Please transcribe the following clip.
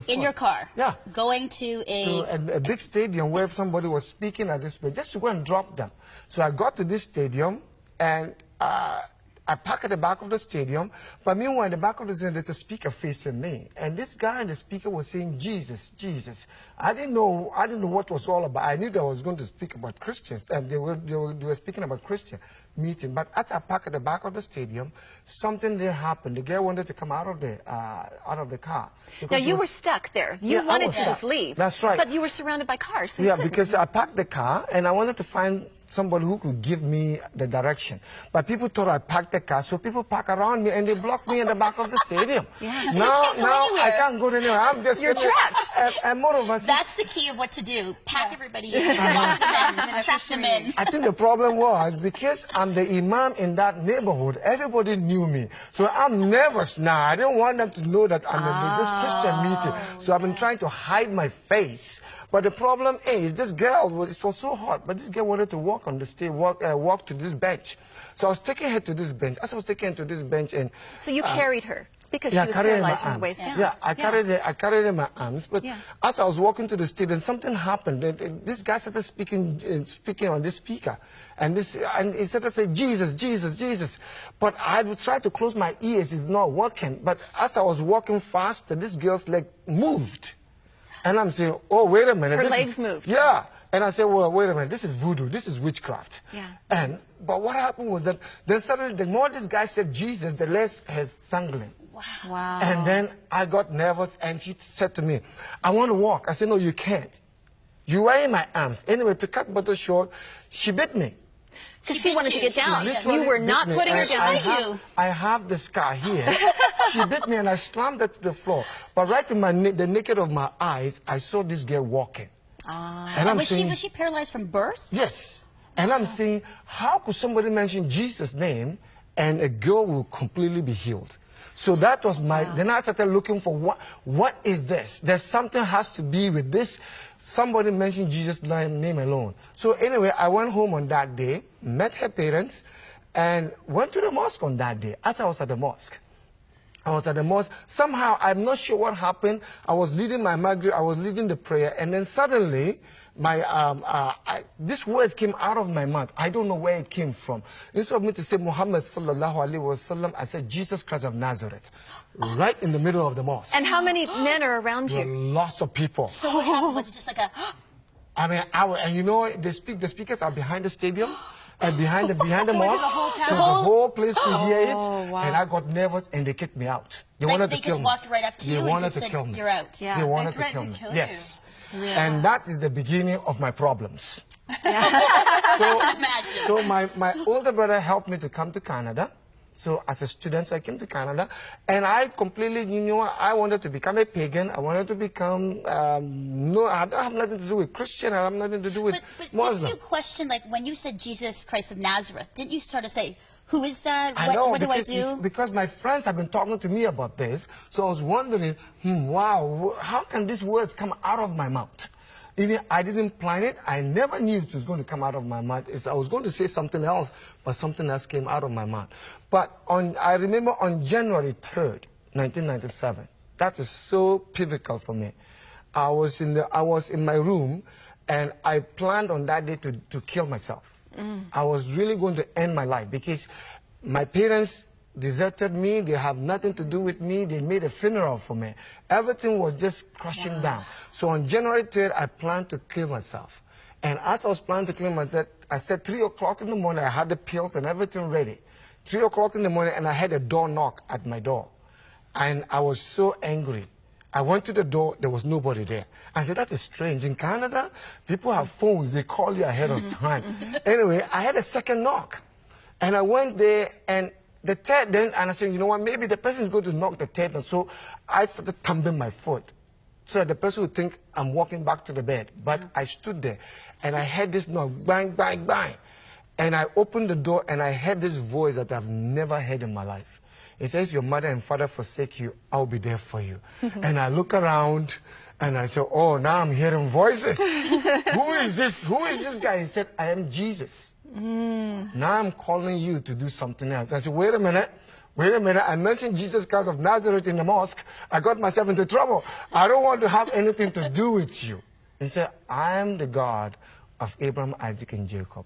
In your car? Yeah. Going to a big stadium where somebody was speaking at this place, just to go and drop them. So I got to this stadium, and I parked at the back of the stadium, but meanwhile, in the back of the stadium, there's a speaker facing me. And this guy and the speaker was saying, Jesus, Jesus. I didn't know what it was all about. I knew that I was going to speak about Christians, and they were speaking about Christian meeting. But as I parked at the back of the stadium, something there happened. The guy wanted to come out of the car. Now, you were stuck there. You wanted to just leave. That's right. But you were surrounded by cars. So yeah, because I parked the car, and I wanted to find somebody who could give me the direction. But people thought I parked the car, so people park around me, and they blocked me in the back of the stadium. Yeah. So now I can't go anywhere. I'm just You're trapped. And more of us. That's the key of what to do. Pack everybody in, lock them in, trap them in. I think the problem was because I'm the imam in that neighborhood, everybody knew me. So I'm nervous now. I didn't want them to know that I'm in this Christian meeting. So I've been trying to hide my face. But the problem is, this girl, it was so hot, but this girl wanted to walk on the stage, walk to this bench. So I was taking her to this bench. As I was taking her to this bench, and so you carried her because she was paralyzed from the waist down. Yeah, I carried her in my arms. But as I was walking to the stage, and something happened. This guy started speaking on this speaker, and he started saying, Jesus, Jesus, Jesus. But I would try to close my ears. It's not working. But as I was walking faster, this girl's leg moved. And I'm saying, oh, wait a minute. Her legs moved. Yeah. And I said, well, wait a minute. This is voodoo. This is witchcraft. Yeah. But what happened was that then suddenly, the more this guy said Jesus, the less has tangling. Wow. And then I got nervous, and she said to me, I want to walk. I said, no, you can't. You are in my arms. Anyway, to cut matters short, she bit me. Because she wanted to get down. You were not putting her down. I have the scar here. She bit me, and I slammed her to the floor. But right in the naked of my eyes, I saw this girl walking. And was she paralyzed from birth? Yes. And I'm saying, how could somebody mention Jesus' name and a girl will completely be healed? So that was then I started looking for what is this? There's something has to be with this. Somebody mentioned Jesus' name alone. So anyway, I went home on that day, met her parents, and went to the mosque on that day. As I was at the mosque, somehow, I'm not sure what happened. I was leading my Maghrib, I was leading the prayer, and then suddenly, these words came out of my mouth. I don't know where it came from. Instead of me to say Muhammad sallallahu alaihi wasallam, I said Jesus Christ of Nazareth, right in the middle of the mosque. And how many men are around you? Lots of people. So what happened? Was it just like a... I mean, and you know, the speakers are behind the stadium. And behind the mosque, so the whole place could hear it, and I got nervous, and they kicked me out. They wanted to kill me. They just walked right up to you and just said, you're out. Yeah. They wanted to kill me. Yes. Yeah. And that is the beginning of my problems. So my older brother helped me to come to Canada. So as a student, I came to Canada, and I completely, I wanted to become a pagan. I wanted to become, no, I don't have nothing to do with Christian. I have nothing to do with Muslim. Didn't you question, like, when you said Jesus Christ of Nazareth, didn't you start to say, who is that? What do I do? Because my friends have been talking to me about this, so I was wondering, wow, how can these words come out of my mouth? Even I didn't plan it. I never knew it was going to come out of my mouth. I was going to say something else, but something else came out of my mouth. But I remember on January 3rd, 1997, that is so pivotal for me. I was in my room, and I planned on that day to kill myself. I was really going to end my life because my parents deserted me. They have nothing to do with me. They made a funeral for me. Everything was just crashing down. So on January 3rd, I planned to kill myself. And as I was planning to kill myself, I said 3 o'clock in the morning, I had the pills and everything ready. 3 o'clock in the morning, and I had a door knock at my door. And I was so angry. I went to the door, there was nobody there. I said, that is strange. In Canada, people have phones. They call you ahead of time. Anyway, I had a second knock. And I went there, and the third, and I said, you know what, maybe the person is going to knock the third. And so I started thumping my foot, so that the person would think I'm walking back to the bed. But I stood there, and I heard this knock, bang, bang, bang. And I opened the door, and I heard this voice that I've never heard in my life. It says, your mother and father forsake you, I'll be there for you. And I look around, and I said, oh, now I'm hearing voices. Who is this? Who is this guy? He said, I am Jesus. Now I'm calling you to do something else. I said, wait a minute. wait a minute, I mentioned Jesus Christ of Nazareth in the mosque. I got myself into trouble. I don't want to have anything to do with you. He said, I am the God of Abraham, Isaac, and Jacob.